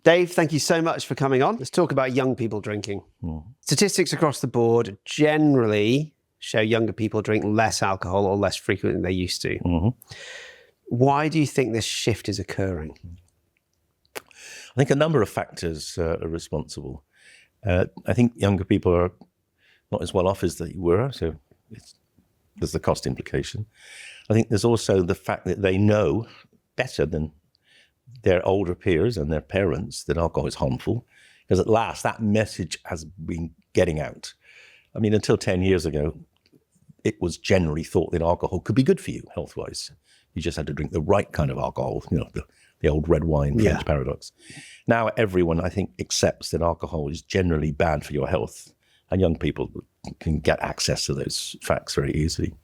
Dave, thank you so much for coming on. Let's talk about young people drinking. Statistics across the board generally show younger people drink less alcohol or less frequently than they used to. Why do you think this shift is occurring? I think a number of factors are responsible. I think younger people are not as well off as they were, so there's the cost implication. I think there's also the fact that they know better than their older peers and their parents that alcohol is harmful, because at last that message has been getting out. I mean, until 10 years ago, it was generally thought that alcohol could be good for you health-wise. You just had to drink the right kind of alcohol, the old red wine French paradox. Now everyone, I think, accepts that alcohol is generally bad for your health, and young people can get access to those facts very easily.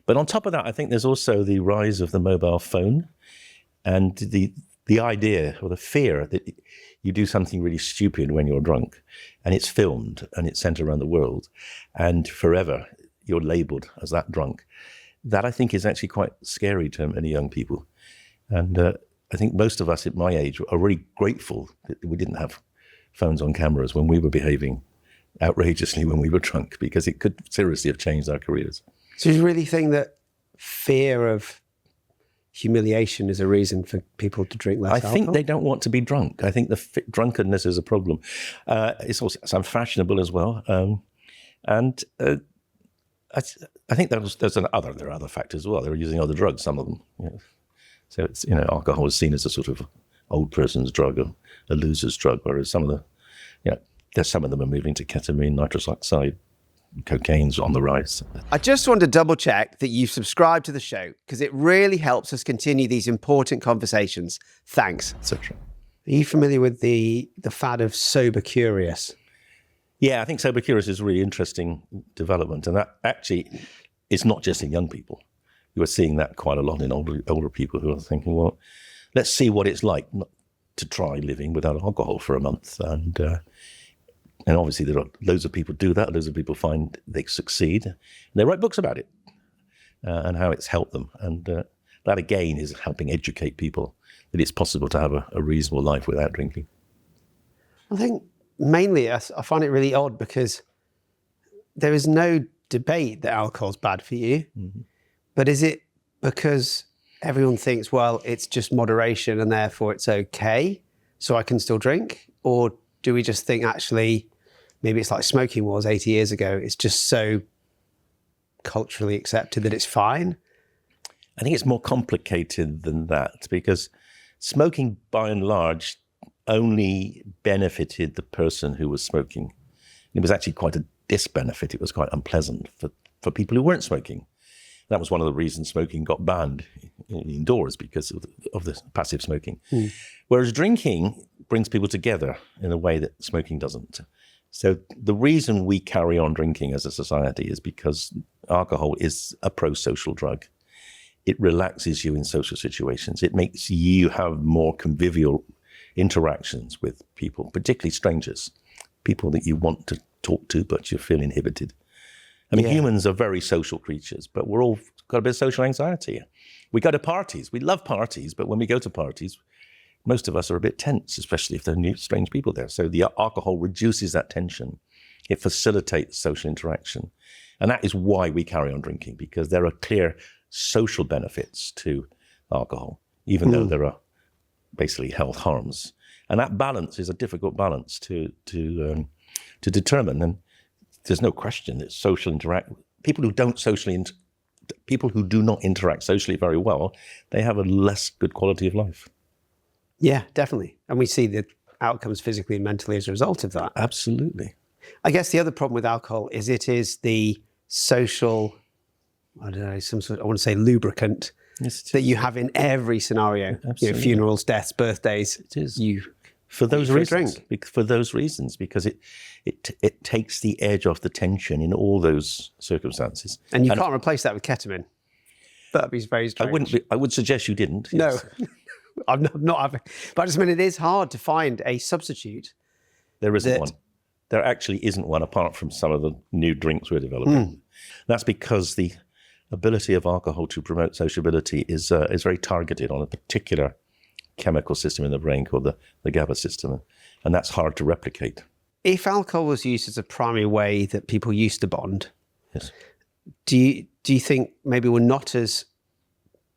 But on top of that, I think there's also the rise of the mobile phone and the idea or the fear that you do something really stupid when you're drunk and it's filmed and it's sent around the world and forever you're labeled as that drunk. That I think is actually quite scary to many young people. And I think most of us at my age are really grateful that we didn't have phones on cameras when we were behaving outrageously when we were drunk, because it could seriously have changed our careers. So you really think that fear of humiliation is a reason for people to drink less alcohol? I think they don't want to be drunk. I think the drunkenness is a problem. It's also unfashionable as well. And I think there are other factors as well. They're using other drugs, some of them. So it's, alcohol is seen as a sort of old person's drug, or a loser's drug, whereas some of them are moving to ketamine, nitrous oxide, cocaine's on the rise. I just want to double check that you've subscribed to the show, because it really helps us continue these important conversations. Thanks. Etc. Are you familiar with the fad of sober curious? Yeah, I think sober curious is a really interesting development, and that actually is not just in young people. You are seeing that quite a lot in older people who are thinking, well, let's see what it's like not to try living without alcohol for a month. And obviously there are loads of people do that. Loads of people find they succeed. And they write books about it and how it's helped them. And that again is helping educate people that it's possible to have a reasonable life without drinking. I think mainly I find it really odd because there is no debate that alcohol's bad for you. But is it because everyone thinks, well, it's just moderation and therefore it's okay, so I can still drink? Or do we just think actually maybe it's like smoking was 80 years ago, it's just so culturally accepted that it's fine? I think it's more complicated than that, because smoking by and large only benefited the person who was smoking. It was actually quite a disbenefit. It was quite unpleasant for people who weren't smoking. That was one of the reasons smoking got banned indoors, because of the passive smoking. Whereas drinking brings people together in a way that smoking doesn't. So the reason we carry on drinking as a society is because alcohol is a pro-social drug. It relaxes you in social situations. It makes you have more convivial interactions with people, particularly strangers, people that you want to talk to, but you feel inhibited. I mean, humans are very social creatures, but we're all got a bit of social anxiety. We go to parties. We love parties, but when we go to parties, most of us are a bit tense, especially if there are new, strange people there. So the alcohol reduces that tension. It facilitates social interaction. And that is why we carry on drinking, because there are clear social benefits to alcohol, even though there are basically health harms. And that balance is a difficult balance to determine. And there's no question that people who do not interact socially very well, they have a less good quality of life. Yeah, definitely. And we see the outcomes physically and mentally as a result of that. Absolutely. I guess the other problem with alcohol is it is the social, I don't know, I want to say lubricant that you have in every scenario. Absolutely. Funerals, deaths, birthdays. It is. For those reasons, because it takes the edge off the tension in all those circumstances. And you can't replace that with ketamine. That'd be very strange. I would suggest you didn't. Yes. No, I'm not having. But I just mean it is hard to find a substitute. There isn't one. There actually isn't one, apart from some of the new drinks we're developing. That's because the ability of alcohol to promote sociability is very targeted on a particular chemical system in the brain called the GABA system, and that's hard to replicate. If alcohol was used as a primary way that people used to bond, Yes. do you think maybe we're not as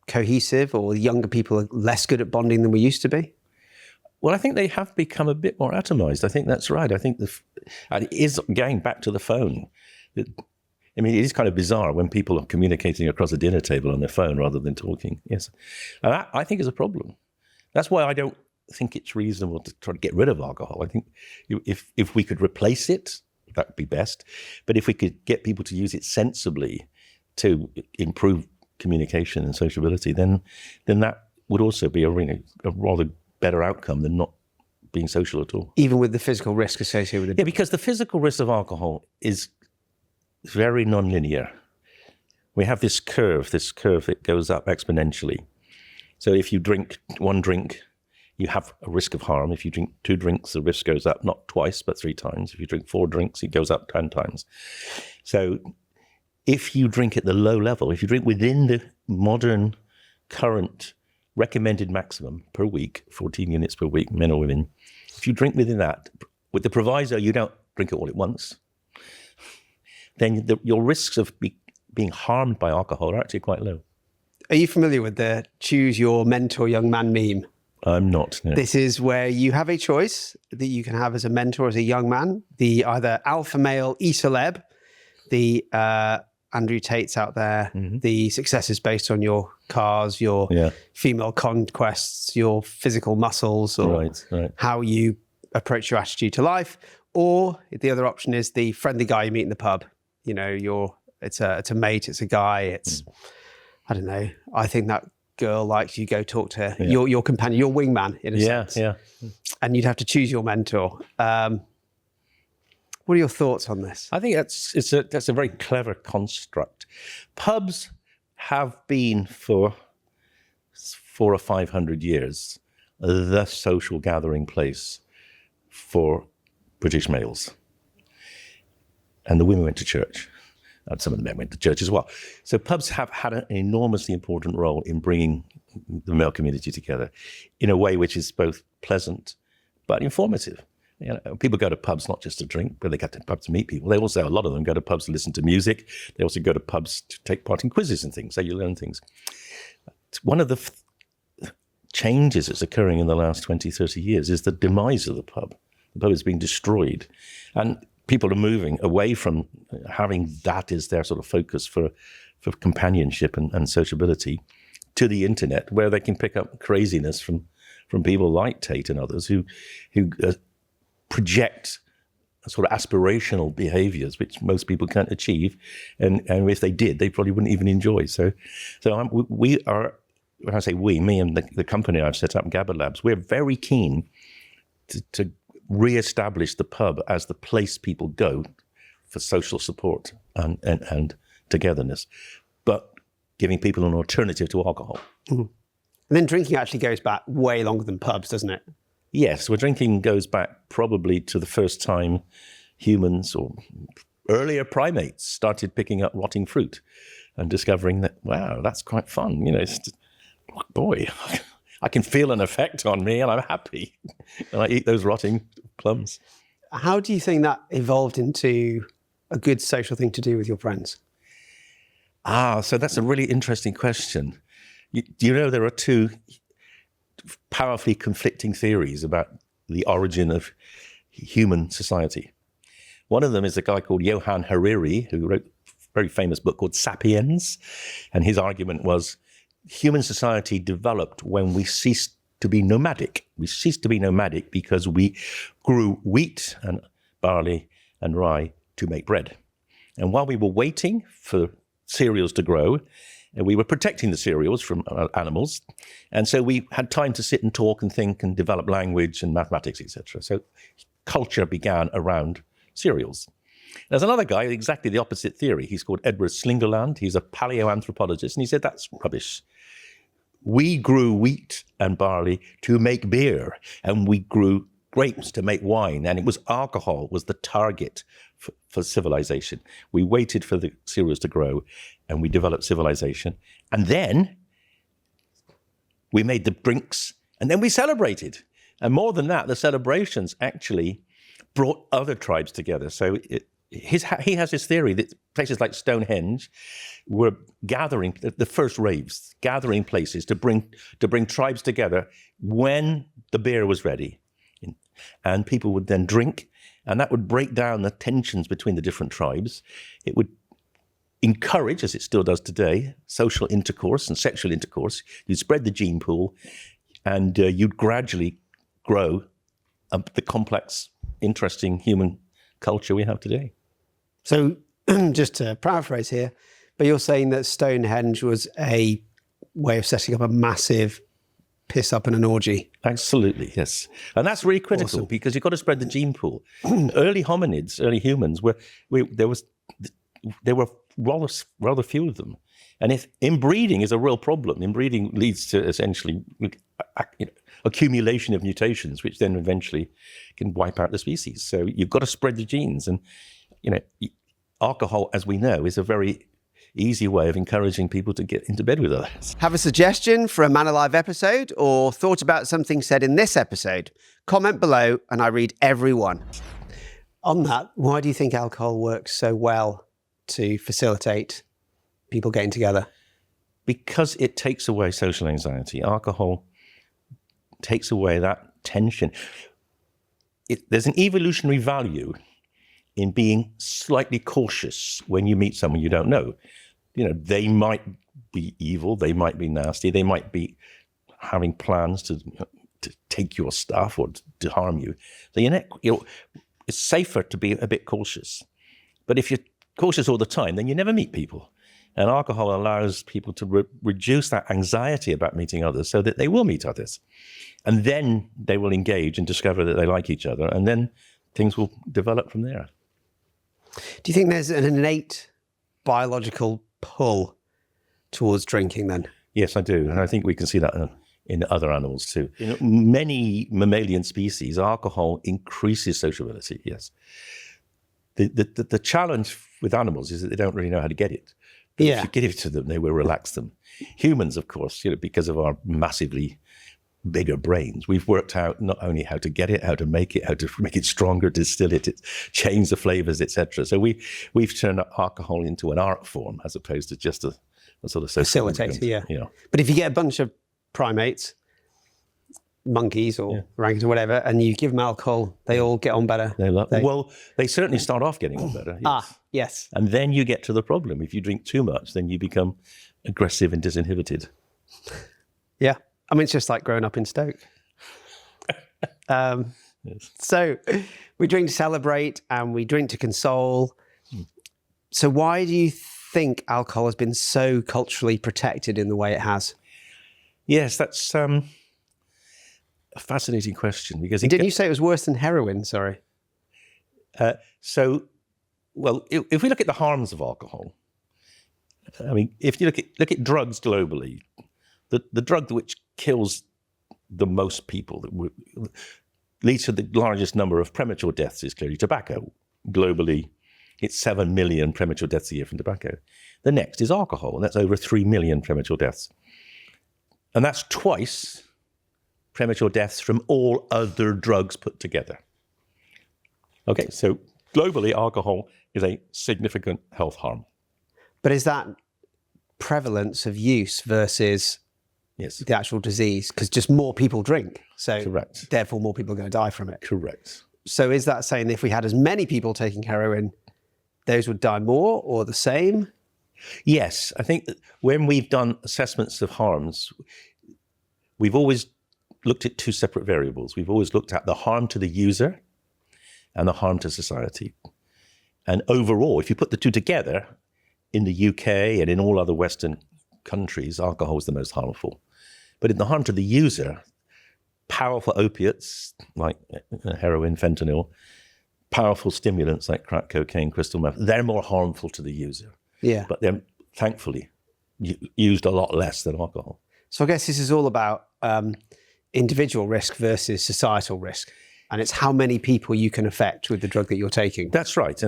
cohesive, or younger people are less good at bonding than we used to be? Well, I think they have become a bit more atomized. I think that's right. I think and it is going back to the phone. It is kind of bizarre when people are communicating across a dinner table on their phone rather than talking. Yes. And that, I think, is a problem. That's why I don't think it's reasonable to try to get rid of alcohol. I think if we could replace it, that would be best. But if we could get people to use it sensibly to improve communication and sociability, then that would also be a rather better outcome than not being social at all. Even with the physical risk associated with it? Yeah, because the physical risk of alcohol is very non-linear. We have this curve that goes up exponentially. So if you drink one drink, you have a risk of harm. If you drink 2 drinks, the risk goes up not twice, but 3 times. If you drink 4 drinks, it goes up 10 times. So if you drink at the low level, if you drink within the modern current recommended maximum per week, 14 units per week, men or women, if you drink within that, with the proviso you don't drink it all at once, then your risks of being harmed by alcohol are actually quite low. Are you familiar with the choose your mentor young man meme? I'm not. No. This is where you have a choice that you can have as a mentor, as a young man, the either alpha male e-celeb, the Andrew Tate's out there, the successes based on your cars, your female conquests, your physical muscles, or how you approach your attitude to life. Or the other option is the friendly guy you meet in the pub. You know, it's a mate, it's a guy, it's, I don't know, I think that girl likes you, go talk to her, your companion, your wingman in a sense. Yeah. And you'd have to choose your mentor. What are your thoughts on this? I think that's a very clever construct. Pubs have been for 400 or 500 years the social gathering place for British males. And the women went to church. And some of the men went to church as well. So pubs have had an enormously important role in bringing the male community together in a way which is both pleasant but informative. You know, people go to pubs not just to drink, but they go to pubs to meet people. They also, a lot of them go to pubs to listen to music. They also go to pubs to take part in quizzes and things, so you learn things. One of the changes that's occurring in the last 20, 30 years is the demise of the pub. The pub is being destroyed. And people are moving away from having that as their sort of focus for companionship and sociability to the internet, where they can pick up craziness from people like Tate and others who project sort of aspirational behaviors which most people can't achieve, and if they did, they probably wouldn't even enjoy. So we are, when I say we, me and the company I've set up, GABA Labs, we're very keen to re-establish the pub as the place people go for social support and togetherness, but giving people an alternative to alcohol. And then drinking actually goes back way longer than pubs, doesn't it? Yes, well, drinking goes back probably to the first time humans or earlier primates started picking up rotting fruit and discovering that, wow, that's quite fun. You know, boy, I can feel an effect on me and I'm happy. And I eat those rotting plums. How do you think that evolved into a good social thing to do with your friends? So that's a really interesting question. Do you know there are 2 powerfully conflicting theories about the origin of human society? One of them is a guy called Johann Hariri, who wrote a very famous book called Sapiens. And his argument was human society developed when we ceased to be nomadic. We ceased to be nomadic because we grew wheat and barley and rye to make bread. And while we were waiting for cereals to grow, and we were protecting the cereals from animals. And so we had time to sit and talk and think and develop language and mathematics, etc. So culture began around cereals. There's another guy, exactly the opposite theory. He's called Edward Slingerland. He's a paleoanthropologist. And he said, that's rubbish. We grew wheat and barley to make beer. And we grew grapes to make wine. And it was alcohol was the target for civilization. We waited for the cereals to grow and we developed civilization. And then we made the drinks And then we celebrated. And more than that, the celebrations actually brought other tribes together. So he has this theory that places like Stonehenge were gathering, the first raves, gathering places to bring tribes together when the beer was ready. And people would then drink, and that would break down the tensions between the different tribes. It would encourage, as it still does today, social intercourse and sexual intercourse. You'd spread the gene pool, and you'd gradually grow the complex, interesting human culture we have today. So just to paraphrase here, but you're saying that Stonehenge was a way of setting up a massive piss up and an orgy. Absolutely, yes. And that's really critical because you've got to spread the gene pool. Early hominids, early humans, there were rather few of them. And if inbreeding is a real problem, inbreeding leads to essentially accumulation of mutations, which then eventually can wipe out the species. So you've got to spread the genes. And, alcohol, as we know, is a very easy way of encouraging people to get into bed with others. Have a suggestion for a Man Alive episode or thought about something said in this episode? Comment below and I read every one. On that, why do you think alcohol works so well to facilitate people getting together? Because it takes away social anxiety. Alcohol takes away that tension. There's an evolutionary value in being slightly cautious when you meet someone you don't know. They might be evil, they might be nasty, they might be having plans to take your stuff or to harm you. So it's safer to be a bit cautious. But if you're cautious all the time, then you never meet people. And alcohol allows people to reduce that anxiety about meeting others so that they will meet others. And then they will engage and discover that they like each other. And then things will develop from there. Do you think there's an innate biological pull towards drinking then? Yes, I do. And I think we can see that in other animals too. In many mammalian species, alcohol increases sociability, yes. The challenge with animals is that they don't really know how to get it. But if you give it to them, they will relax them. Humans, of course, because of our massively bigger brains, we've worked out not only how to get it, how to make it stronger, distill it, change the flavors, etc. So we've turned alcohol into an art form as opposed to just a sort of facilitator. Yeah. But if you get a bunch of primates, monkeys or orangutans or whatever, and you give them alcohol, they all get on better. They certainly start off getting on better. Yes. Yes. And then you get to the problem. If you drink too much, then you become aggressive and disinhibited. Yeah. I mean, it's just like growing up in Stoke. So we drink to celebrate and we drink to console. So why do you think alcohol has been so culturally protected in the way it has? Yes, that's a fascinating question. Because didn't you say it was worse than heroin? Sorry. If we look at the harms of alcohol, I mean, if you look at drugs globally, the drug which kills the most people, that leads to the largest number of premature deaths, is clearly tobacco. Globally, it's 7 million premature deaths a year from tobacco. The next is alcohol, and that's over 3 million premature deaths. And that's twice premature deaths from all other drugs put together. Okay, so globally, alcohol is a significant health harm. But is that prevalence of use versus the actual disease? Because just more people drink, so correct. Therefore more people are going to die from it. Correct. So is that saying that if we had as many people taking heroin, those would die more or the same? Yes, I think that when we've done assessments of harms, we've always looked at two separate variables. We've always looked at the harm to the user and the harm to society. And overall, if you put the two together, in the UK and in all other Western countries, alcohol is the most harmful. But in the harm to the user, powerful opiates like heroin, fentanyl, powerful stimulants like crack cocaine, crystal meth, they're more harmful to the user. Yeah. But they're thankfully used a lot less than alcohol. So I guess this is all about individual risk versus societal risk. And it's how many people you can affect with the drug that you're taking. That's right.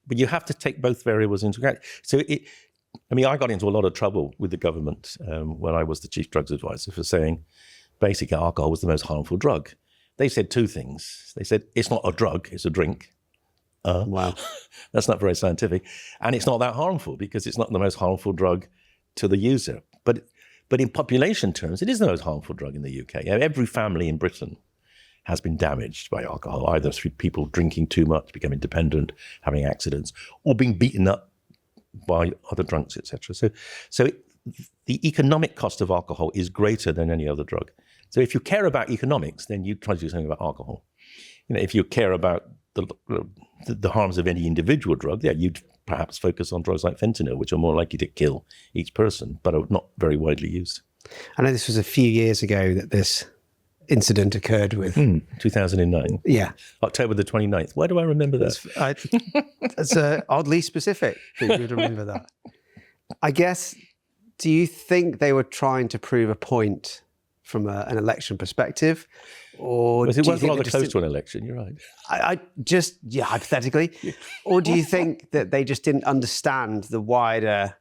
But you have to take both variables into account. So I got into a lot of trouble with the government when I was the chief drugs advisor for saying basically alcohol was the most harmful drug. They said two things. They said, it's not a drug, it's a drink. Wow. That's not very scientific. And it's not that harmful because it's not the most harmful drug to the user. But in population terms, it is the most harmful drug in the UK. Every family in Britain has been damaged by alcohol, either through people drinking too much, becoming dependent, having accidents, or being beaten up by other drunks, etc. So the economic cost of alcohol is greater than any other drug. So if you care about economics, then you try to do something about alcohol. If you care about the harms of any individual drug, you'd perhaps focus on drugs like fentanyl, which are more likely to kill each person, but are not very widely used. I know this was a few years ago that this incident occurred with... 2009. Yeah. October the 29th. Why do I remember that? That's oddly specific that you would remember that. I guess, do you think they were trying to prove a point from an election perspective? Or it was rather close to an election, you're right. I just, hypothetically. Or do you think that they just didn't understand the wider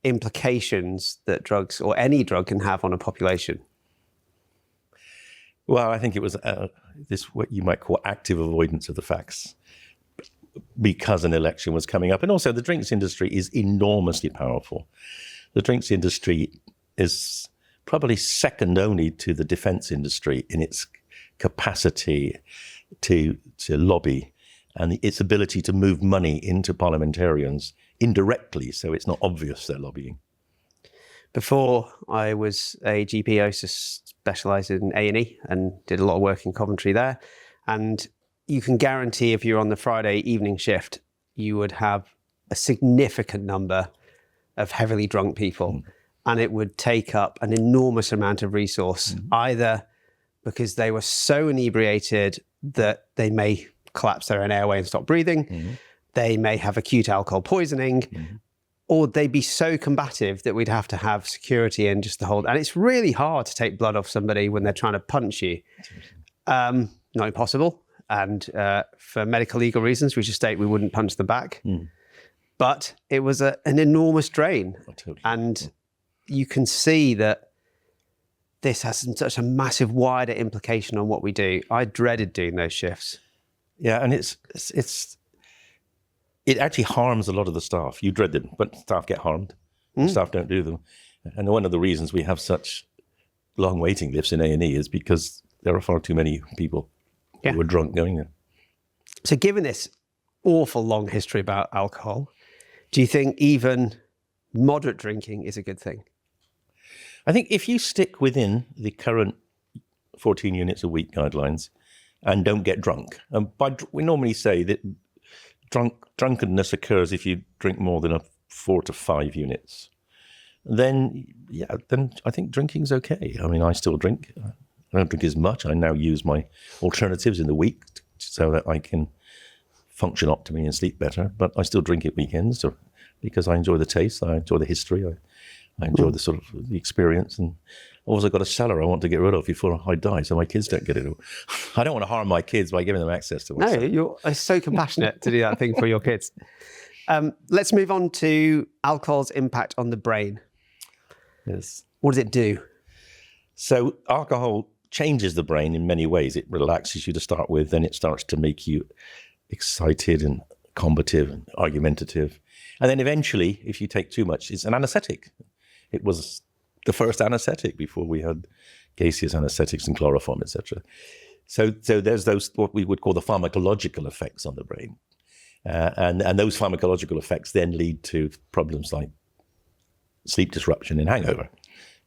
implications that drugs or any drug can have on a population? Well, I think it was what you might call active avoidance of the facts because an election was coming up. And also the drinks industry is enormously powerful. The drinks industry is probably second only to the defense industry in its capacity to lobby and its ability to move money into parliamentarians indirectly, so it's not obvious they're lobbying. Before I was a GP, I used to specialise in A&E and did a lot of work in Coventry there. And you can guarantee if you're on the Friday evening shift, you would have a significant number of heavily drunk people. And it would take up an enormous amount of resource, either because they were so inebriated that they may collapse their own airway and stop breathing, they may have acute alcohol poisoning, or they'd be so combative that we'd have to have security and just the whole... And it's really hard to take blood off somebody when they're trying to punch you. Not impossible. And for medical legal reasons, we should state we wouldn't punch them back. But it was an enormous drain. And you can see that this has such a massive wider implication on what we do. I dreaded doing those shifts. Yeah, and it actually harms a lot of the staff. You dread them, but staff get harmed. Staff don't do them. And one of the reasons we have such long waiting lists in A&E is because there are far too many people who are drunk going there. So given this awful long history about alcohol, do you think even moderate drinking is a good thing? I think if you stick within the current 14 units a week guidelines and don't get drunk, and we normally say that drunkenness occurs if you drink more than 4 to 5 units, then I think drinking's okay. I mean, I still drink. I don't drink as much. I now use my alternatives in the week so that I can function optimally and sleep better, but I still drink at weekends because I enjoy the taste, I enjoy the history, I enjoy the sort of the experience, and I've also got a cellar I want to get rid of before I die, so my kids don't get it. I don't want to harm my kids by giving them access to my cellar. You're so compassionate to do that thing for your kids. Let's move on to alcohol's impact on the brain. Yes. What does it do? So alcohol changes the brain in many ways. It relaxes you to start with, then it starts to make you excited and combative and argumentative. And then eventually, if you take too much, it's an anesthetic. It was the first anesthetic before we had gaseous anesthetics and chloroform, etc. So there's those, what we would call the pharmacological effects on the brain. And those pharmacological effects then lead to problems like sleep disruption and hangover,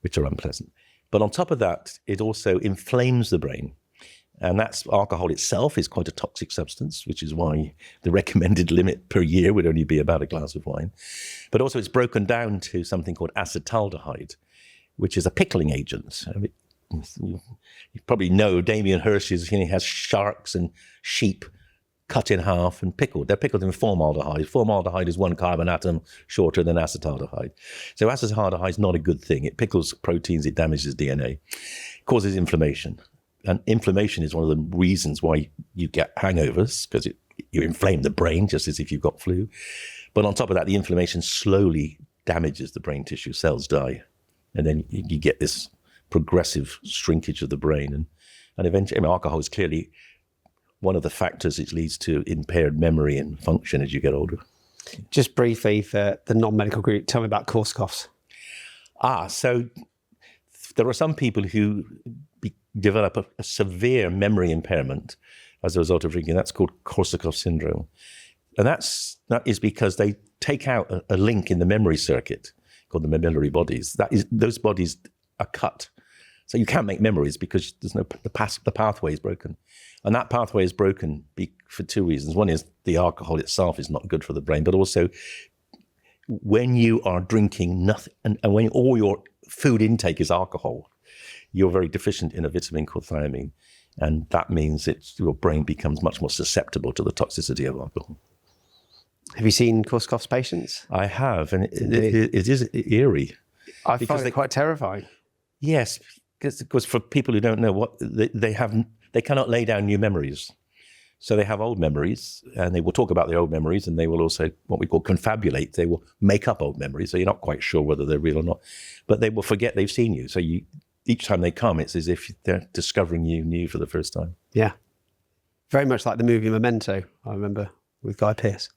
which are unpleasant. But on top of that, it also inflames the brain. And that's alcohol itself is quite a toxic substance, which is why the recommended limit per year would only be about a glass of wine. But also it's broken down to something called acetaldehyde, which is a pickling agent. I mean, you probably know Damien Hirst has sharks and sheep cut in half and pickled. They're pickled in formaldehyde. Formaldehyde is one carbon atom shorter than acetaldehyde. So acetaldehyde is not a good thing. It pickles proteins, it damages DNA, causes inflammation. And inflammation is one of the reasons why you get hangovers, because you inflame the brain just as if you've got flu. But on top of that, the inflammation slowly damages the brain tissue. Cells die. And then you get this progressive shrinkage of the brain. And eventually, alcohol is clearly one of the factors which leads to impaired memory and function as you get older. Just briefly for the non-medical group, tell me about Korsakoff's. So there are some people who develop a severe memory impairment as a result of drinking. That's called Korsakoff syndrome. And that is because they take out a link in the memory circuit called the memory bodies. Those bodies are cut. So you can't make memories because there's the pathway is broken. And that pathway is broken for two reasons. One is the alcohol itself is not good for the brain, but also when you are drinking nothing, and when all your food intake is alcohol, you're very deficient in a vitamin called thiamine. And that means your brain becomes much more susceptible to the toxicity of alcohol. Have you seen Korsakoff's patients? I have, and it is eerie. I find it quite terrifying. Yes, because for people who don't know what they cannot lay down new memories. So they have old memories, and they will talk about their old memories, and they will also, what we call confabulate. They will make up old memories, so you're not quite sure whether they're real or not. But they will forget they've seen you. So each time they come, it's as if they're discovering you new for the first time. Yeah. Very much like the movie Memento, I remember, with Guy Pearce.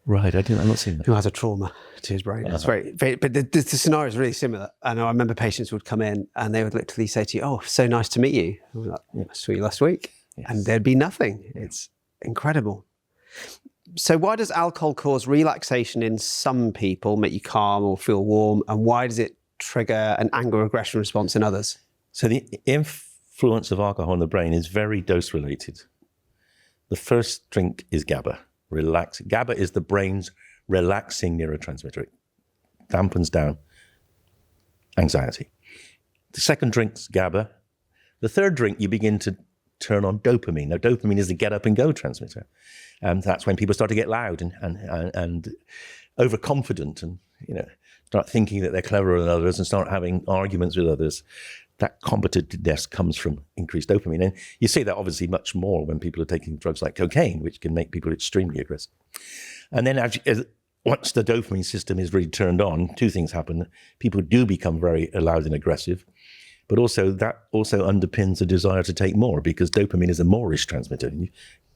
Right, I've not seen that. Who has a trauma to his brain. It's very, but the scenario is really similar. And I remember patients would come in and they would literally say to you, "Oh, so nice to meet you." And we're like, "I saw you last week." Yes. And there'd be nothing. It's incredible. So why does alcohol cause relaxation in some people, make you calm or feel warm? And why does it trigger an anger aggression response in others? So the influence of alcohol in the brain is very dose related. The first drink is GABA. GABA is the brain's relaxing neurotransmitter. It dampens down anxiety. The second drink's GABA. The third drink, you begin to turn on dopamine. Now, dopamine is the get up and go transmitter. And that's when people start to get loud and overconfident and, start thinking that they're cleverer than others and start having arguments with others. That competitiveness comes from increased dopamine. And you see that obviously much more when people are taking drugs like cocaine, which can make people extremely aggressive. And then once the dopamine system is really turned on, two things happen. People do become very loud and aggressive, but also that also underpins a desire to take more because dopamine is a moreish transmitter. And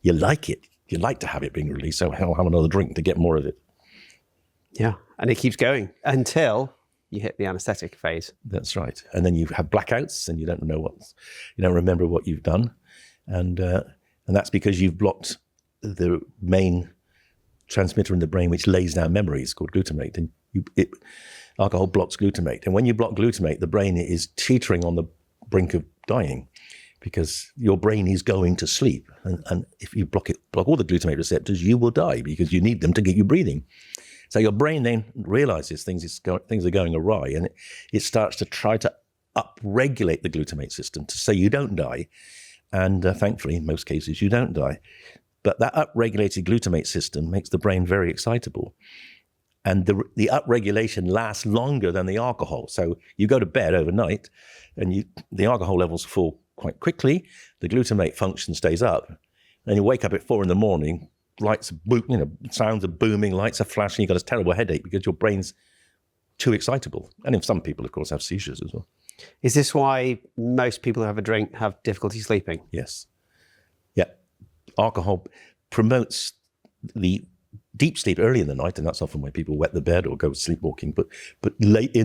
you like it. You like to have it being released, so I'll have another drink to get more of it. Yeah, and it keeps going until you hit the anesthetic phase. That's right. And then you have blackouts and you don't remember what you've done. And that's because you've blocked the main transmitter in the brain, which lays down memories, called glutamate. And alcohol blocks glutamate. And when you block glutamate, the brain is teetering on the brink of dying because your brain is going to sleep. And if you block all the glutamate receptors, you will die because you need them to get you breathing. So your brain then realizes things are going awry, and it starts to try to upregulate the glutamate system to say you don't die. And thankfully, in most cases, you don't die. But that upregulated glutamate system makes the brain very excitable. And the upregulation lasts longer than the alcohol. So you go to bed overnight, and the alcohol levels fall quite quickly. The glutamate function stays up. And you wake up at 4 a.m, lights, sounds are booming, lights are flashing, you've got a terrible headache because your brain's too excitable. And in some people, of course, have seizures as well. Is this why most people who have a drink have difficulty sleeping? Yes. Yeah. Alcohol promotes the deep sleep early in the night, and that's often when people wet the bed or go sleepwalking. But late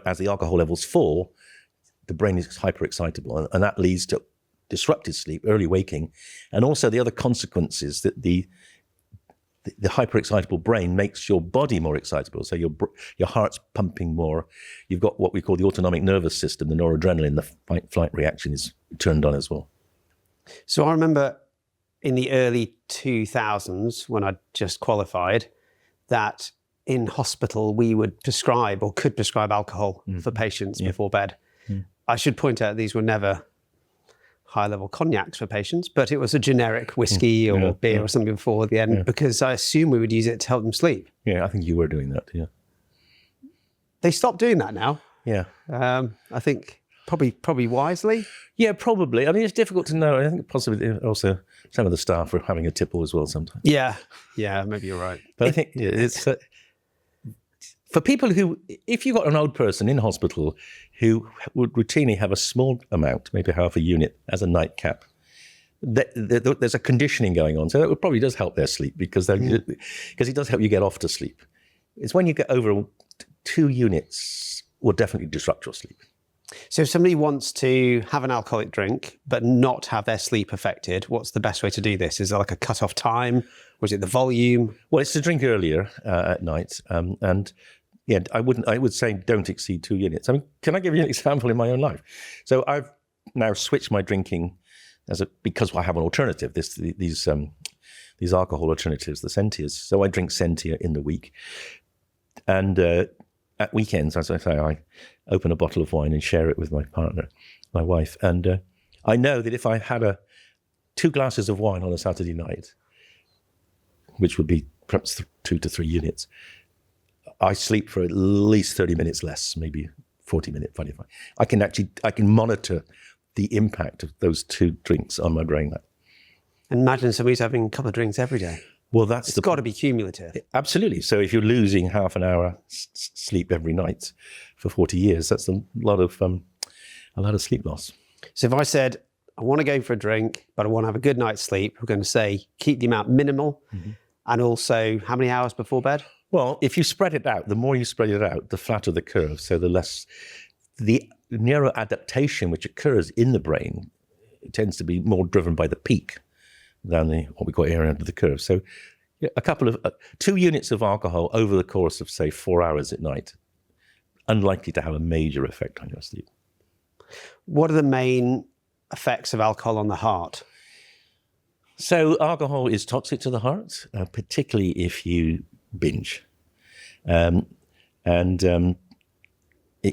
as the alcohol levels fall, the brain is hyperexcitable, and that leads to disrupted sleep, early waking, and also the other consequences that the hyperexcitable brain makes your body more excitable. So your heart's pumping more. You've got what we call the autonomic nervous system, the noradrenaline, the fight-flight reaction is turned on as well. So I remember in the early 2000s when I just qualified that in hospital we would prescribe or could prescribe alcohol for patients before bed. I should point out these were never high-level cognacs for patients, but it was a generic whiskey or beer or something before the end because I assume we would use it to help them sleep. Yeah, I think you were doing that, yeah. They stopped doing that now. Yeah. I think probably wisely. Yeah, probably. I mean, it's difficult to know. I think possibly also some of the staff were having a tipple as well sometimes. Yeah, maybe you're right. But I think it's For people who, if you've got an old person in hospital who would routinely have a small amount, maybe half a unit, as a nightcap, there's a conditioning going on. So that probably does help their sleep because it does help you get off to sleep. It's when you get over 2 units will definitely disrupt your sleep. So if somebody wants to have an alcoholic drink but not have their sleep affected, what's the best way to do this? Is there like a cut-off time? Or is it the volume? Well, it's to drink earlier at night. And yeah, I would say don't exceed 2 units. I mean, can I give you an example in my own life? So I've now switched my drinking because I have an alternative, these alcohol alternatives, the Sentias. So I drink Sentia in the week. And at weekends, as I say, I open a bottle of wine and share it with my partner, my wife. And I know that if I had 2 glasses of wine on a Saturday night, which would be perhaps 2 to 3 units, I sleep for at least 30 minutes less, maybe 40 minutes, 45. I can monitor the impact of those 2 drinks on my brain. And imagine somebody's having a couple of drinks every day. Well, it's got to be cumulative. Absolutely. So if you're losing half an hour sleep every night for 40 years, that's a lot of sleep loss. So if I said, I want to go for a drink, but I want to have a good night's sleep, we're going to say keep the amount minimal. Mm-hmm. And also how many hours before bed? Well, if you spread it out, the more you spread it out, the flatter the curve. So the less the neuroadaptation which occurs in the brain, it tends to be more driven by the peak than what we call area under the curve. So a couple of 2 units of alcohol over the course of, say, 4 hours at night, unlikely to have a major effect on your sleep. What are the main effects of alcohol on the heart? So alcohol is toxic to the heart, particularly if you binge. It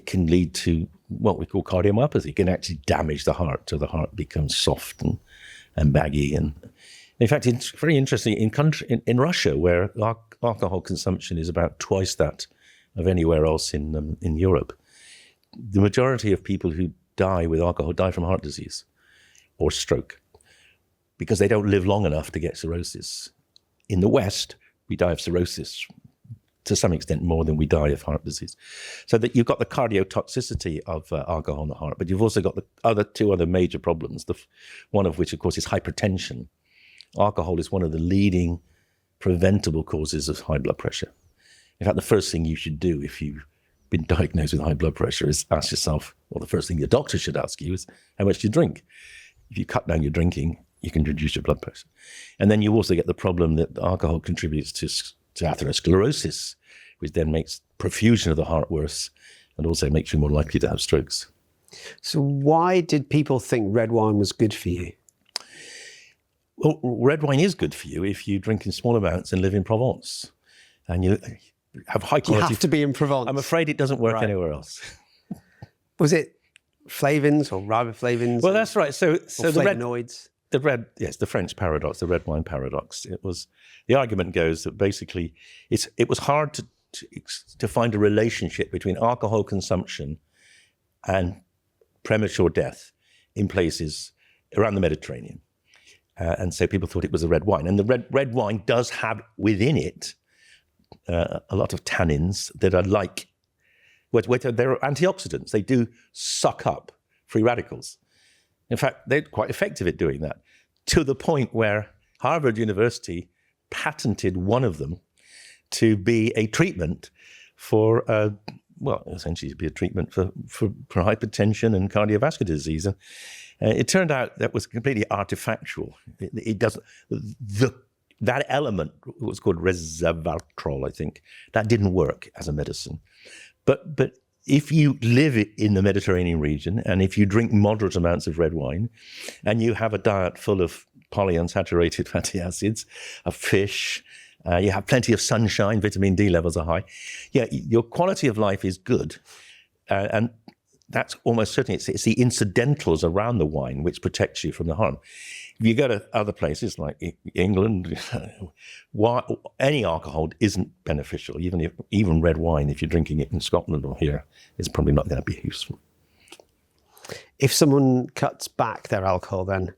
can lead to what we call cardiomyopathy. It can actually damage the heart, so the heart becomes soft and baggy. And in fact, it's very interesting in Russia, where alcohol consumption is about twice that of anywhere else in Europe. The majority of people who die with alcohol die from heart disease or stroke because they don't live long enough to get cirrhosis. In the West, we die of cirrhosis to some extent more than we die of heart disease. So that you've got the cardiotoxicity of alcohol in the heart, but you've also got the 2 other major problems, one of which, of course, is hypertension. Alcohol is one of the leading preventable causes of high blood pressure. In fact, the first thing you should do if you've been diagnosed with high blood pressure is ask yourself, well, the first thing your doctor should ask you is, how much do you drink? If you cut down your drinking, you can reduce your blood pressure. And then you also get the problem that alcohol contributes to atherosclerosis, which then makes perfusion of the heart worse and also makes you more likely to have strokes. So why did people think red wine was good for you? Well, red wine is good for you if you drink in small amounts and live in Provence. And you have high quality. You have to be in Provence. I'm afraid it doesn't work anywhere else. Was it flavins or riboflavins? Well, that's right. So the flavonoids. The French paradox, the red wine paradox. The argument goes that basically it was hard to find a relationship between alcohol consumption and premature death in places around the Mediterranean. And so people thought it was a red wine. And the red wine does have within it a lot of tannins that are they're antioxidants. They do suck up free radicals. In fact, they're quite effective at doing that, to the point where Harvard University patented one of them to be a treatment for, essentially to be a treatment for hypertension and cardiovascular disease. And it turned out that was completely artifactual. It doesn't, that element was called resveratrol, I think, that didn't work as a medicine. But if you live in the Mediterranean region and if you drink moderate amounts of red wine and you have a diet full of polyunsaturated fatty acids, of fish, you have plenty of sunshine, vitamin D levels are high, your quality of life is good. And that's almost certainly, it's the incidentals around the wine which protects you from the harm. If you go to other places like England, any alcohol isn't beneficial. Even red wine, if you're drinking it in Scotland or here, is probably not going to be useful. If someone cuts back their alcohol, then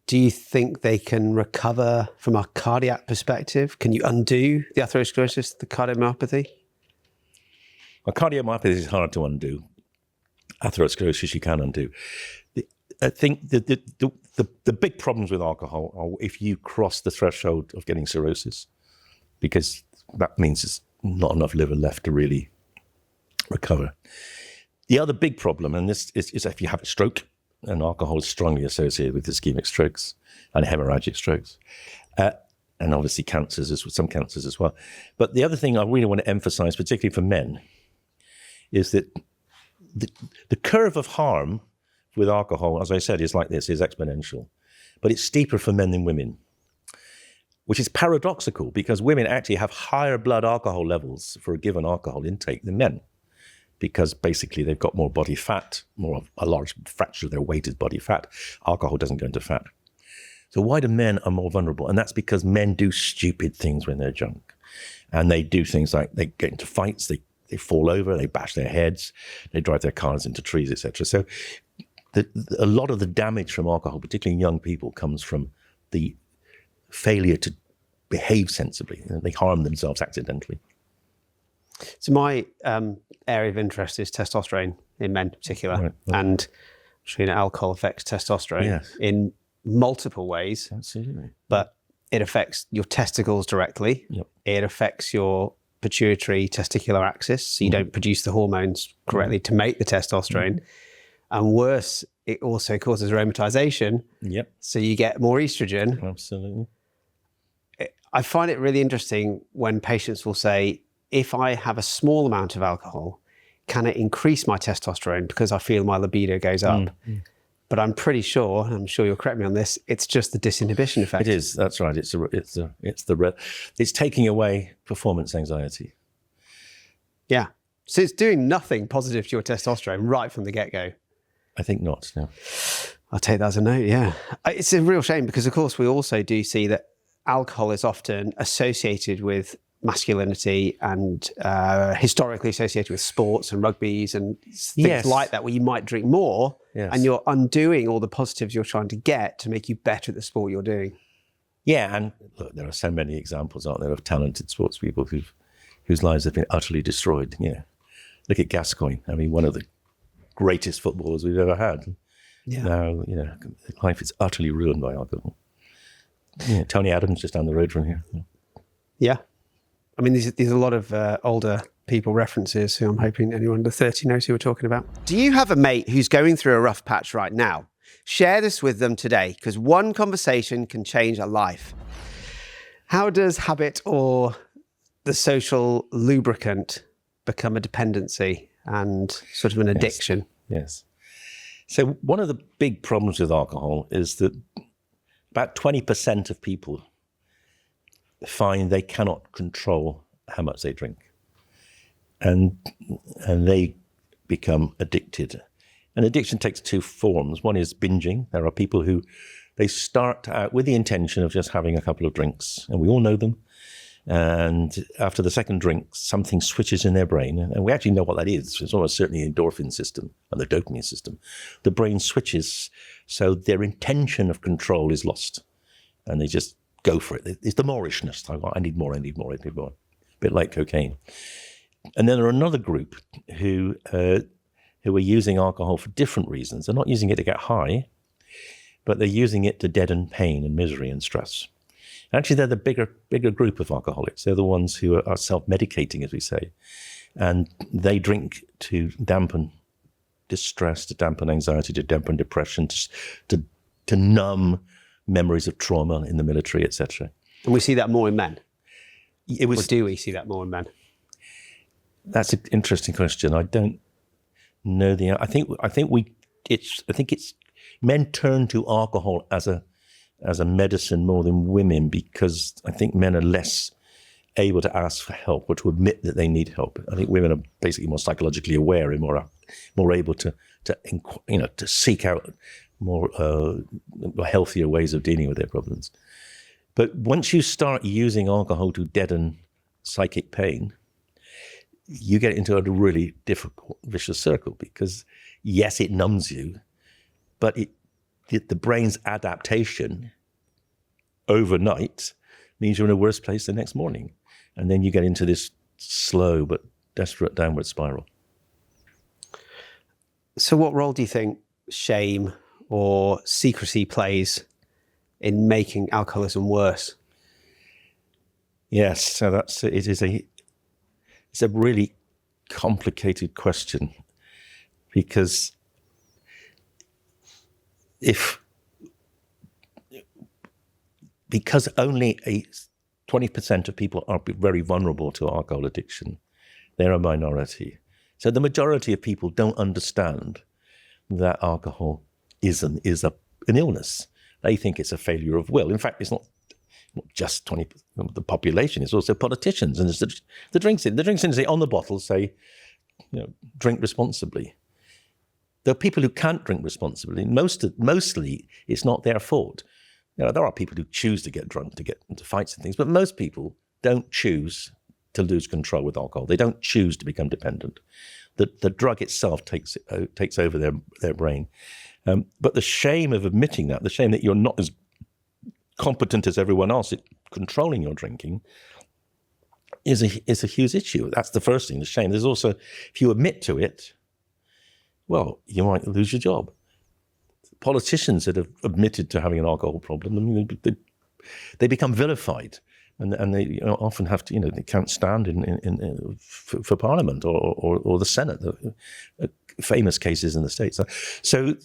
do you think they can recover from a cardiac perspective? Can you undo the atherosclerosis, the cardiomyopathy? Well, cardiomyopathy is hard to undo. Atherosclerosis you can undo. I think the big problems with alcohol are if you cross the threshold of getting cirrhosis, because that means there's not enough liver left to really recover. The other big problem, and this is if you have a stroke, and alcohol is strongly associated with ischemic strokes and hemorrhagic strokes, and obviously some cancers as well. But the other thing I really want to emphasize, particularly for men, is that the curve of harm with alcohol, as I said, is like this, is exponential. But it's steeper for men than women, which is paradoxical because women actually have higher blood alcohol levels for a given alcohol intake than men, because basically they've got more body fat, a large fraction of their weight is body fat. Alcohol doesn't go into fat. So why do men are more vulnerable? And that's because men do stupid things when they're drunk. And they do things like they get into fights, they fall over, they bash their heads, they drive their cars into trees, etc. So a lot of the damage from alcohol, particularly in young people, comes from the failure to behave sensibly. They harm themselves accidentally. So my area of interest is testosterone in men in particular. Right. And alcohol affects testosterone in multiple ways. Absolutely. But it affects your testicles directly. Yep. It affects your pituitary testicular axis, so you don't produce the hormones correctly to make the testosterone. And worse, it also causes aromatization. Yep. So you get more estrogen. Absolutely. I find it really interesting when patients will say, if I have a small amount of alcohol, can it increase my testosterone because I feel my libido goes up? But I'm pretty sure, and I'm sure you'll correct me on this, it's just the disinhibition effect. It is. That's right. It's taking away performance anxiety. Yeah. So it's doing nothing positive to your testosterone right from the get-go. I think not. No. I'll take that as a note. Yeah. It's a real shame because, of course, we also do see that alcohol is often associated with masculinity and historically associated with sports and rugbies and things like that, where you might drink more and you're undoing all the positives you're trying to get to make you better at the sport you're doing. Yeah, and look, there are so many examples, aren't there, of talented sports people whose lives have been utterly destroyed. Yeah, look at Gascoigne. I mean, one of the greatest footballers we've ever had. Yeah. Now, life is utterly ruined by alcohol. Yeah, Tony Adams just down the road from here. Yeah. I mean, these are a lot of older people references who I'm hoping anyone under 30 knows who we're talking about. Do you have a mate who's going through a rough patch right now? Share this with them today, because one conversation can change a life. How does habit or the social lubricant become a dependency and sort of an addiction? Yes. So one of the big problems with alcohol is that about 20% of people find they cannot control how much they drink, and they become addicted. And addiction takes two forms. One is binging. There are people who they start out with the intention of just having a couple of drinks, and we all know them. And after the second drink, something switches in their brain, and we actually know what that is. It's almost certainly the endorphin system and the dopamine system. The brain switches, so their intention of control is lost, and they just go for it. It's the moorishness. I need more. A bit like cocaine. And then there are another group who are using alcohol for different reasons. They're not using it to get high, but they're using it to deaden pain and misery and stress. Actually, they're the bigger group of alcoholics. They're the ones who are self-medicating, as we say. And they drink to dampen distress, to dampen anxiety, to dampen depression, to numb memories of trauma in the military, etc. And we see that more in men? Or do we see that more in men? That's an interesting question. I don't know the answer. I think it's men turn to alcohol as a medicine more than women, because I think men are less able to ask for help or to admit that they need help. I think women are basically more psychologically aware and more able to seek out more healthier ways of dealing with their problems. But once you start using alcohol to deaden psychic pain, you get into a really difficult vicious circle, because yes, it numbs you, but the brain's adaptation overnight means you're in a worse place the next morning. And then you get into this slow but desperate downward spiral. So what role do you think shame or secrecy plays in making alcoholism worse? Yes, so it's a really complicated question, because only 20% of people are very vulnerable to alcohol addiction, they're a minority. So the majority of people don't understand that alcohol is an illness. They think it's a failure of will. In fact, it's not just 20% of the population, it's also politicians. And it's the drinks industry on the bottle say, drink responsibly. There are people who can't drink responsibly. Mostly, it's not their fault. There are people who choose to get drunk, to get into fights and things, but most people don't choose to lose control with alcohol. They don't choose to become dependent. The drug itself takes over their brain. But the shame of admitting that, the shame that you're not as competent as everyone else at controlling your drinking, is a huge issue. That's the first thing, the shame. There's also, if you admit to it, well, you might lose your job. Politicians that have admitted to having an alcohol problem, I mean, they become vilified, and they often have to, they can't stand for Parliament or the Senate. Famous cases in the States. So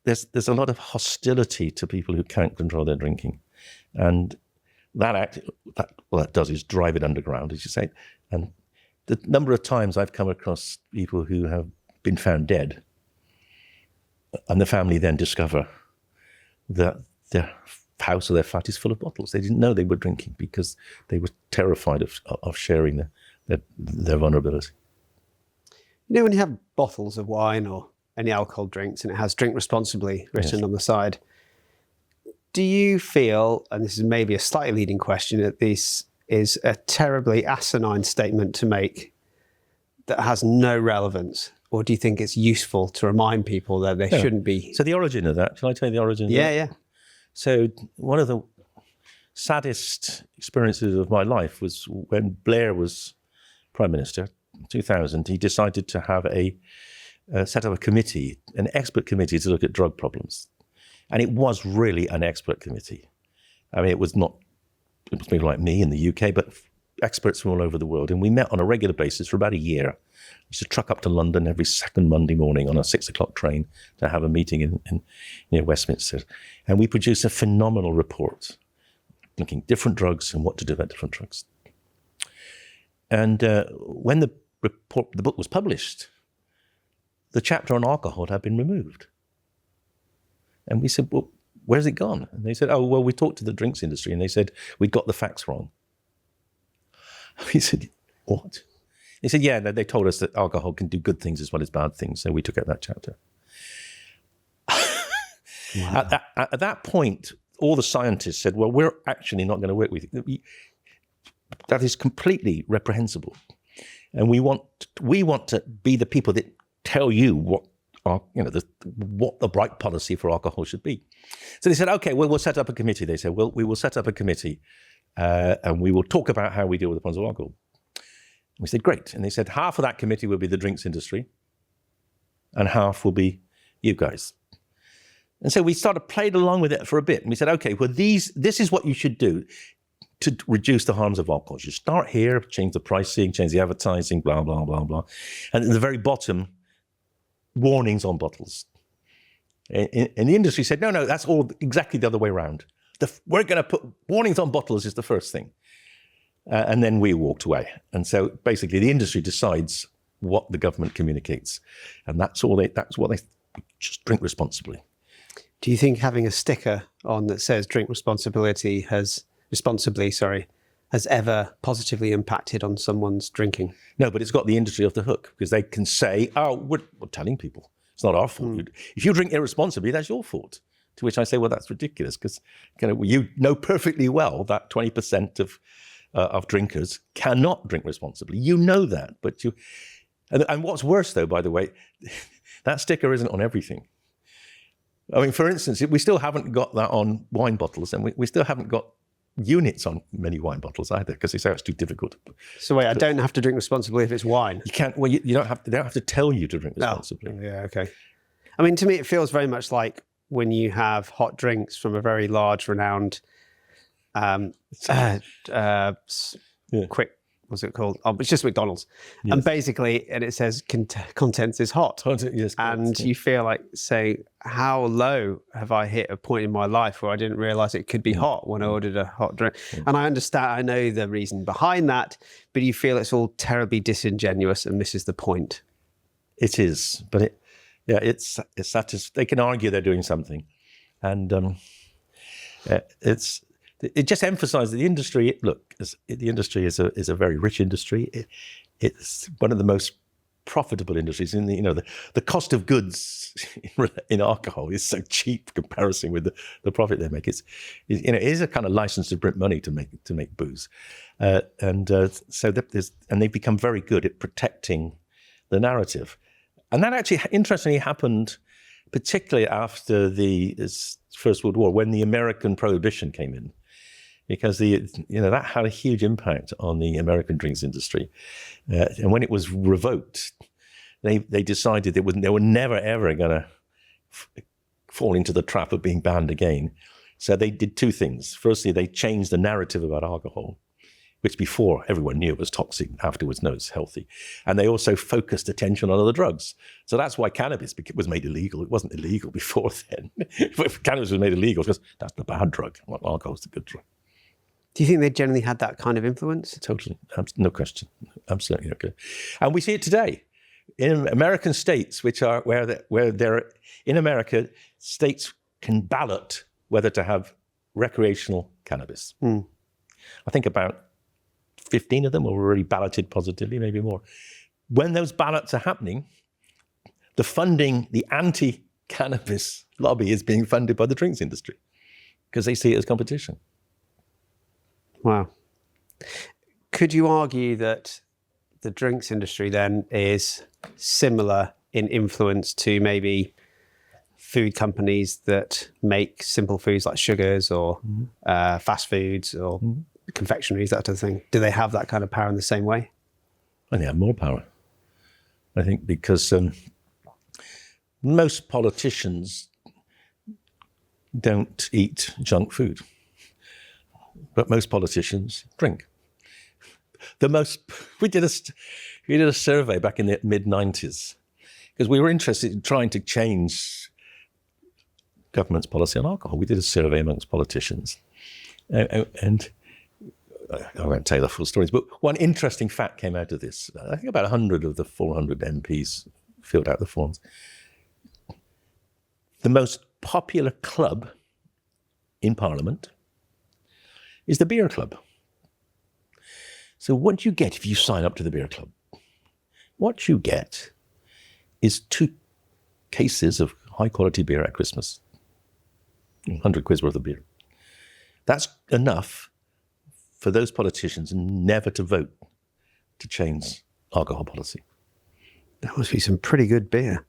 there's a lot of hostility to people who can't control their drinking, and what that does is drive it underground, as you say. And the number of times I've come across people who have been found dead, and the family then discover that their house or their flat is full of bottles. They didn't know they were drinking because they were terrified of sharing their vulnerability. When you have bottles of wine or any alcohol drinks and it has drink responsibly written on the side, do you feel, and this is maybe a slightly leading question, that this is a terribly asinine statement to make that has no relevance? Or do you think it's useful to remind people that they shouldn't be? So the origin of that, shall I tell you the origin of that? Yeah. So one of the saddest experiences of my life was when Blair was Prime Minister, 2000. He decided to have set up a committee, an expert committee to look at drug problems. And it was really an expert committee. I mean, it was people like me in the UK, but experts from all over the world. And we met on a regular basis for about a year. We used to truck up to London every second Monday morning on a 6:00 train to have a meeting in near Westminster. And we produced a phenomenal report looking at different drugs and what to do about different drugs. And when the book was published, the chapter on alcohol had been removed. And we said, well, where's it gone? And they said, oh, well, we talked to the drinks industry and they said, we got the facts wrong. We said, what? They said, yeah, they told us that alcohol can do good things as well as bad things. So we took out that chapter. Wow. At that point, all the scientists said, well, we're actually not going to work with you. That is completely reprehensible. And we want to be the people that tell you what the right policy for alcohol should be. So they said, okay, well, we'll set up a committee. They said, well, we will set up a committee and we will talk about how we deal with the problems of alcohol. We said, great. And they said, half of that committee will be the drinks industry and half will be you guys. And so we started playing along with it for a bit. And we said, okay, well, this is what you should do to reduce the harms of alcohol. You start here, change the pricing, change the advertising, blah, blah, blah, blah. And at the very bottom, warnings on bottles. And the industry said, no, that's all exactly the other way around. We're going to put warnings on bottles is the first thing. And then we walked away. And so basically the industry decides what the government communicates. And that's what they just drink responsibly. Do you think having a sticker on that says drink responsibly has ever positively impacted on someone's drinking? No, but it's got the industry off the hook because they can say, oh, we're telling people. It's not our fault. If you drink irresponsibly, that's your fault. To which I say, well, that's ridiculous because you know perfectly well that 20% of drinkers cannot drink responsibly. You know that, but and what's worse though, by the way, that sticker isn't on everything. I mean, for instance, we still haven't got that on wine bottles and we still haven't got units on many wine bottles either, because they say it's too difficult. So wait, I don't have to drink responsibly if it's wine? You can't, well, you don't have to, they don't have to tell you to drink responsibly. Oh, yeah, okay. I mean, to me, it feels very much like when you have hot drinks from a very large, renowned, quick, what's it called? Oh, it's just McDonald's. Yes. And basically, and it says contents is hot. Yes, and you feel like saying, how low have I hit a point in my life where I didn't realize it could be hot when I ordered a hot drink? And I understand, I know the reason behind that, but you feel it's all terribly disingenuous and misses the point. It is, but it's they can argue they're doing something. And it just emphasizes the industry. Look, the industry is a very rich industry. It's one of the most profitable industries. In the cost of goods in alcohol is so cheap comparison with the profit they make. It is a kind of license to print money to make booze, so they've become very good at protecting the narrative, and that actually interestingly happened particularly after the First World War, when the American Prohibition came in. Because that had a huge impact on the American drinks industry, and when it was revoked, they decided they were never ever going to fall into the trap of being banned again. So they did two things. Firstly, they changed the narrative about alcohol, which before everyone knew it was toxic, afterwards knows it's healthy, and they also focused attention on other drugs. So that's why cannabis was made illegal. It wasn't illegal before then. If cannabis was made illegal, because that's the bad drug. Alcohol's the good drug. Do you think they generally had that kind of influence? Totally, no question, absolutely okay. And we see it today in American states, which are where they're in America. States can ballot whether to have recreational cannabis. I think about 15 of them are already balloted positively, maybe more. When those ballots are happening, the anti-cannabis lobby is being funded by the drinks industry because they see it as competition. Wow. Could you argue that the drinks industry then is similar in influence to maybe food companies that make simple foods like sugars or fast foods or confectionaries, that sort of thing? Do they have that kind of power in the same way? And they have more power, I think, because most politicians don't eat junk food. But most politicians drink. We did a survey back in the mid-90s because we were interested in trying to change government's policy on alcohol. We did a survey amongst politicians, and I won't tell you the full stories. But one interesting fact came out of this. I think about 100 of the 400 MPs filled out the forms. The most popular club in Parliament is the beer club. So what you get if you sign up to the beer club? What you get is 2 cases of high quality beer at Christmas. 100 quid worth of beer. That's enough for those politicians never to vote to change alcohol policy. That must be some pretty good beer.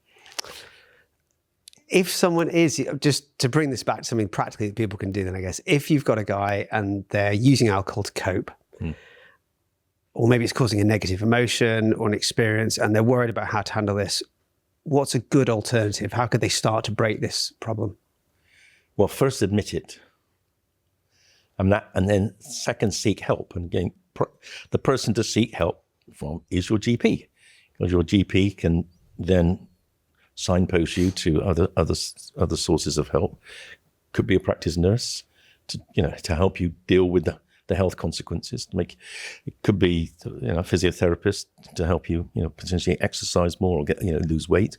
If someone is, just to bring this back to something practically that people can do, then I guess, if you've got a guy and they're using alcohol to cope, or maybe it's causing a negative emotion or an experience and they're worried about how to handle this, what's a good alternative? How could they start to break this problem? Well, first admit it. And then second, seek help. And again, the person to seek help from is your GP, because your GP can then signpost you to other sources of help. Could be a practice nurse to help you deal with the health consequences. It could be a physiotherapist to help you potentially exercise more or lose weight.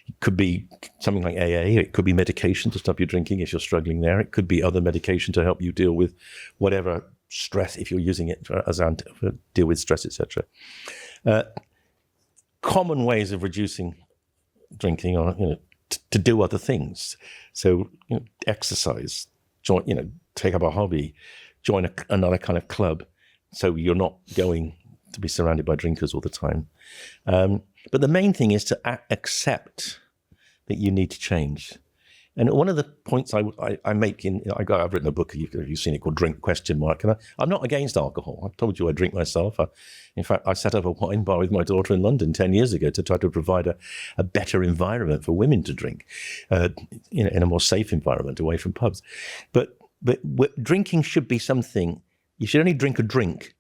It could be something like AA. It could be medication to stop you drinking if you're struggling there. It could be other medication to help you deal with whatever stress, if you're using it deal with stress, etc. Common ways of reducing drinking or to do other things. So exercise, take up a hobby, join another kind of club, so you're not going to be surrounded by drinkers all the time. But the main thing is to accept that you need to change. And one of the points I make I've written a book, you've seen it, called Drink ? And I'm not against alcohol. I've told you I drink myself. In fact, I set up a wine bar with my daughter in London 10 years ago to try to provide a better environment for women to drink, in a more safe environment away from pubs. But drinking should be something, you should only drink a drink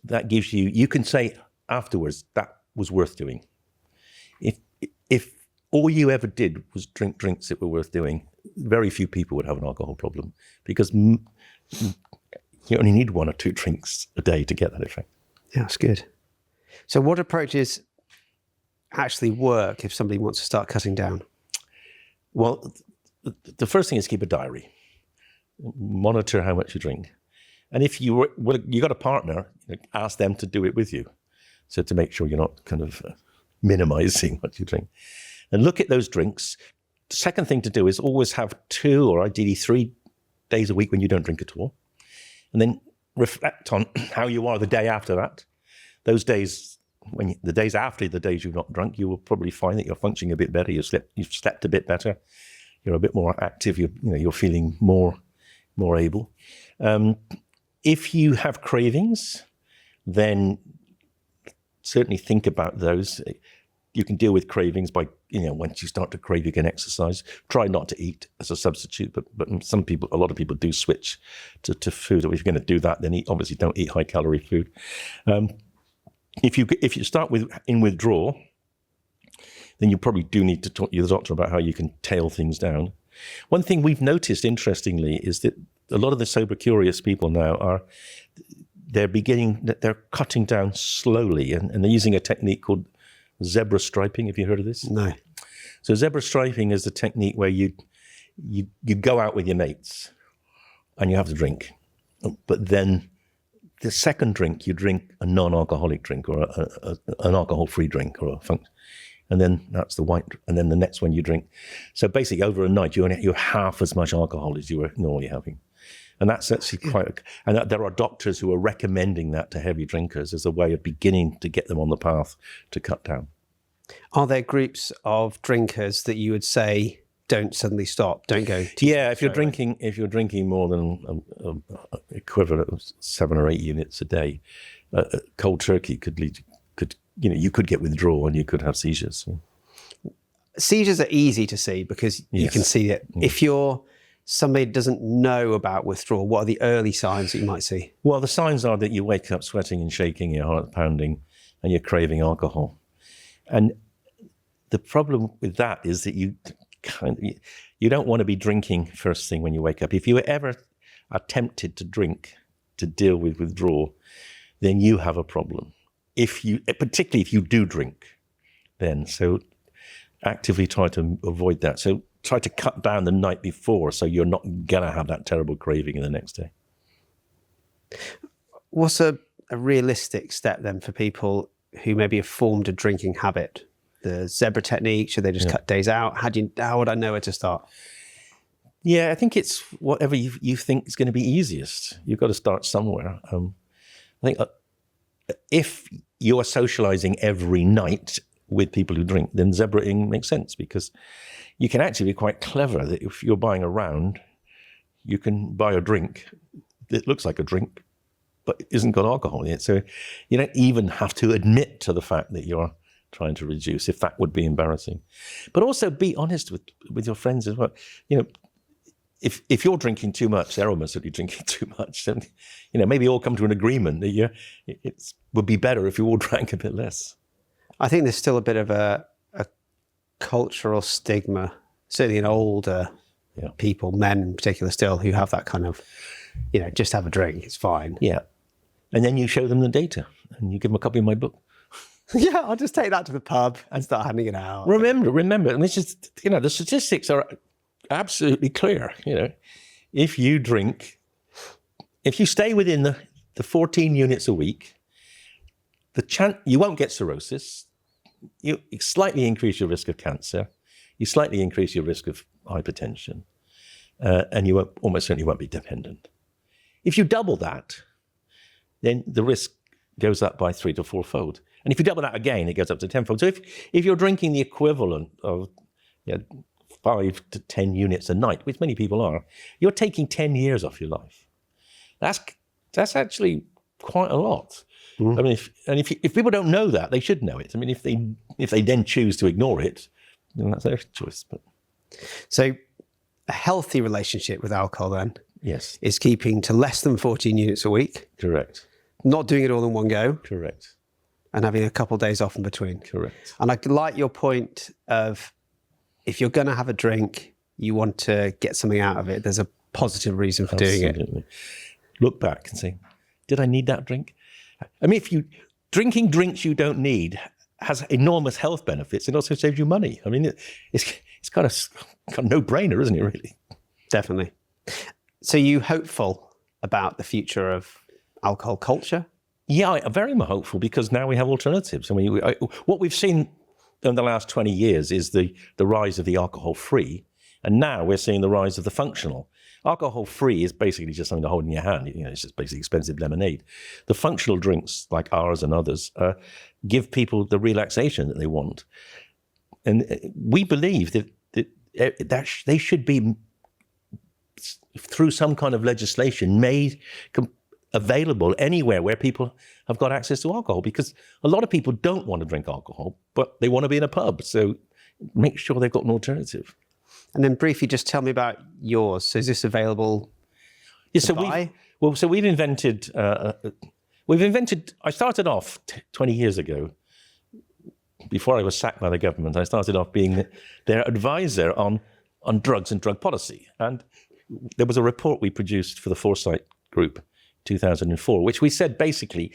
that gives you can say afterwards, that was worth doing. If all you ever did was drink drinks that were worth doing, very few people would have an alcohol problem, because you only need 1 or 2 drinks a day to get that effect. Yeah, that's good. So what approaches actually work if somebody wants to start cutting down? Well, the first thing is keep a diary. Monitor how much you drink. And if you got a partner, ask them to do it with you. So to make sure you're not kind of minimizing what you drink. And look at those drinks. The second thing to do is always have 2 or ideally 3 days a week when you don't drink at all. And then reflect on how you are the day after that. Those days, the days after the days you've not drunk, you will probably find that you're functioning a bit better. You've slept a bit better. You're a bit more active. You're feeling more able. If you have cravings, then certainly think about those. You can deal with cravings by, once you start to crave, you can exercise. Try not to eat as a substitute, but a lot of people do switch to food. Or if you're going to do that, then obviously don't eat high calorie food. If you start in withdrawal, then you probably do need to talk to the doctor about how you can tail things down. One thing we've noticed, interestingly, is that a lot of the sober curious people now they're cutting down slowly, and they're using a technique called zebra striping. Have you heard of this? No. So zebra striping is a technique where you go out with your mates and you have to drink, but then the second drink you drink a non-alcoholic drink or an alcohol-free drink or and then that's the white, and then the next one you drink. So basically over a night you're half as much alcohol as you were normally having. And that's actually and there are doctors who are recommending that to heavy drinkers as a way of beginning to get them on the path to cut down. Are there groups of drinkers that you would say don't suddenly stop, don't go? If you're drinking more than equivalent of 7 or 8 units a day, cold turkey you could get withdrawal and you could have seizures. Seizures are easy to see because you can see it. If you're somebody doesn't know about withdrawal, what are the early signs that you might see? Well, the signs are that you wake up sweating and shaking, your heart pounding, and you're craving alcohol. And the problem with that is that you don't want to be drinking first thing when you wake up. If you ever are tempted to drink to deal with withdrawal, then you have a problem. Particularly if you do drink, then so actively try to avoid that. So try to cut down the night before so you're not going to have that terrible craving the next day. What's a realistic step then for people who maybe have formed a drinking habit? The zebra technique, should they just cut days out? How would I know where to start? Yeah, I think it's whatever you think is going to be easiest. You've got to start somewhere. I think if you are socializing every night with people who drink, then zebraing makes sense, because you can actually be quite clever that if you're buying a round, you can buy a drink that looks like a drink, but isn't got alcohol in it. So you don't even have to admit to the fact that you're trying to reduce, if that would be embarrassing. But also be honest with your friends as well. If you're drinking too much, they're almost certainly drinking too much. Then, maybe all come to an agreement that it would be better if you all drank a bit less. I think there's still a bit of a cultural stigma, certainly in older people, men in particular still, who have that kind of, just have a drink, it's fine. Yeah. And then you show them the data and you give them a copy of my book. Yeah, I'll just take that to the pub and start handing it out. Remember, and this is, the statistics are absolutely clear. If you stay within the 14 units a week, you won't get cirrhosis. You slightly increase your risk of cancer. You slightly increase your risk of hypertension, and you almost certainly won't be dependent. If you double that, then the risk goes up by 3 to 4-fold. And if you double that again, it goes up to 10-fold. So if you're drinking the equivalent of 5 to 10 units a night, which many people are, you're taking 10 years off your life. That's actually quite a lot. I mean, if people don't know that, they should know it. I mean, if they then choose to ignore it, then that's their choice. But So a healthy relationship with alcohol then yes, is keeping to less than 14 units a week, correct, not doing it all in one go, correct, and having a couple of days off in between. correct. And I like your point of, if you're going to have a drink, you want to get something out of it. There's a positive reason for doing it. Look back and say, did I need that drink? I mean, drinking drinks you don't need has enormous health benefits. It also saves you money. I mean, it's kind of a no-brainer, isn't it, really? Definitely. So you hopeful about the future of alcohol culture? Yeah, I'm very much hopeful, because now we have alternatives. I mean, what we've seen in the last 20 years is the rise of the alcohol-free, and now we're seeing the rise of the functional. Alcohol-free is basically just something to hold in your hand. You know, it's just basically expensive lemonade. The functional drinks, like ours and others, give people the relaxation that they want. And we believe that they should be, through some kind of legislation, made available anywhere where people have got access to alcohol, because a lot of people don't want to drink alcohol, but they want to be in a pub. So make sure they've got an alternative. And then briefly, just tell me about yours. So is this available to buy? We've invented, I started off 20 years ago, before I was sacked by the government. I started off being their advisor on drugs and drug policy. And there was a report we produced for the Foresight Group, 2004, which we said basically,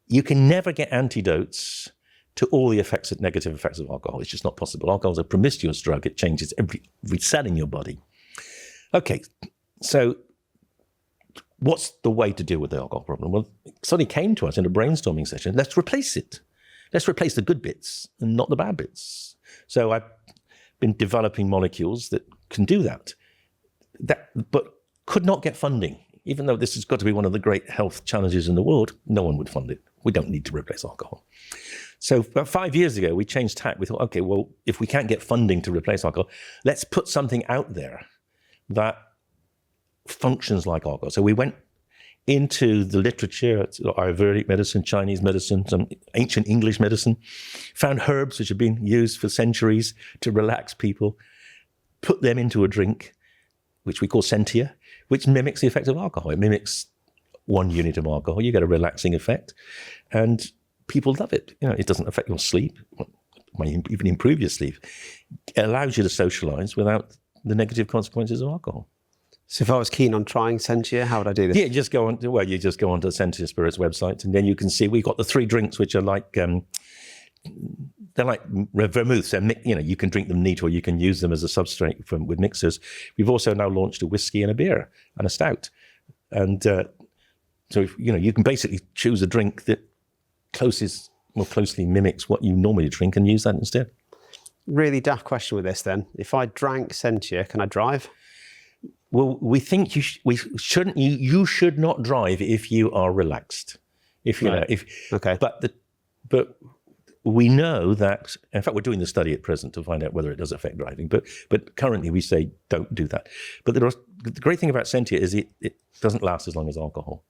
you can never get antidotes to all the negative effects of alcohol. It's just not possible. Alcohol is a promiscuous drug. It changes every cell in your body. Okay, so what's the way to deal with the alcohol problem? Well, somebody came to us in a brainstorming session. Let's replace it. Let's replace the good bits and not the bad bits. So I've been developing molecules that can do that, but could not get funding. Even though this has got to be one of the great health challenges in the world, no one would fund it. We don't need to replace alcohol. So about 5 years ago, we changed tack. We thought, okay, well, if we can't get funding to replace alcohol, let's put something out there that functions like alcohol. So we went into the literature, Ayurvedic medicine, Chinese medicine, some ancient English medicine, found herbs which have been used for centuries to relax people, put them into a drink, which we call Sentia, which mimics the effect of alcohol. It mimics 1 unit of alcohol. You get a relaxing effect, and people love it. You know, it doesn't affect your sleep. It might even improve your sleep. It allows you to socialize without the negative consequences of alcohol. So if I was keen on trying Sentia, how would I do this? Yeah, you just go on to Sentia Spirits website, and then you can see we've got the 3 drinks which are like they're like vermouths. You can drink them neat, or you can use them as a substrate with mixers. We've also now launched a whiskey and a beer and a stout, and so you can basically choose a drink that more closely mimics what you normally drink and use that instead. Really daft question with this then. If I drank Sentia, can I drive? Well, we think you should not drive if you are relaxed. Okay. But we know that, in fact, we're doing the study at present to find out whether it does affect driving. But currently we say don't do that. But the great thing about Sentia is it doesn't last as long as alcohol.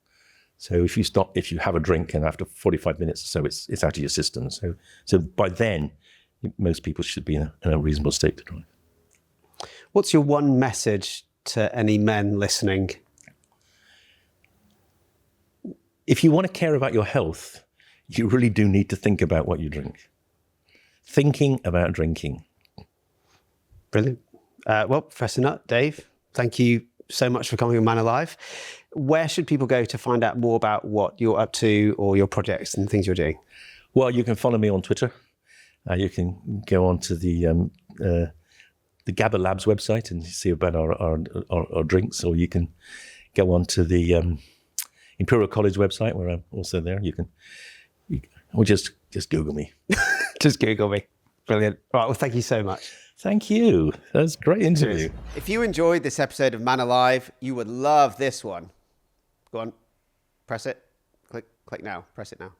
So if you have a drink, and after 45 minutes or so, it's out of your system. So by then, most people should be in a reasonable state to drive. What's your one message to any men listening? If you want to care about your health, you really do need to think about what you drink. Thinking about drinking. Brilliant. Well, Professor Nutt, Dave, thank you so much for coming on Man Alive. Where should people go to find out more about what you're up to, or your projects and things you're doing? Well, you can follow me on Twitter. You can go on to the GABA Labs website and see about our drinks, or you can go on to the Imperial College website, where I'm also there. Or just Google me. Just Google me. Brilliant. All right, well, thank you so much. Thank you. That was a great interview. Cheers. If you enjoyed this episode of Man Alive, you would love this one. Go on, press it. Click now. Press it now.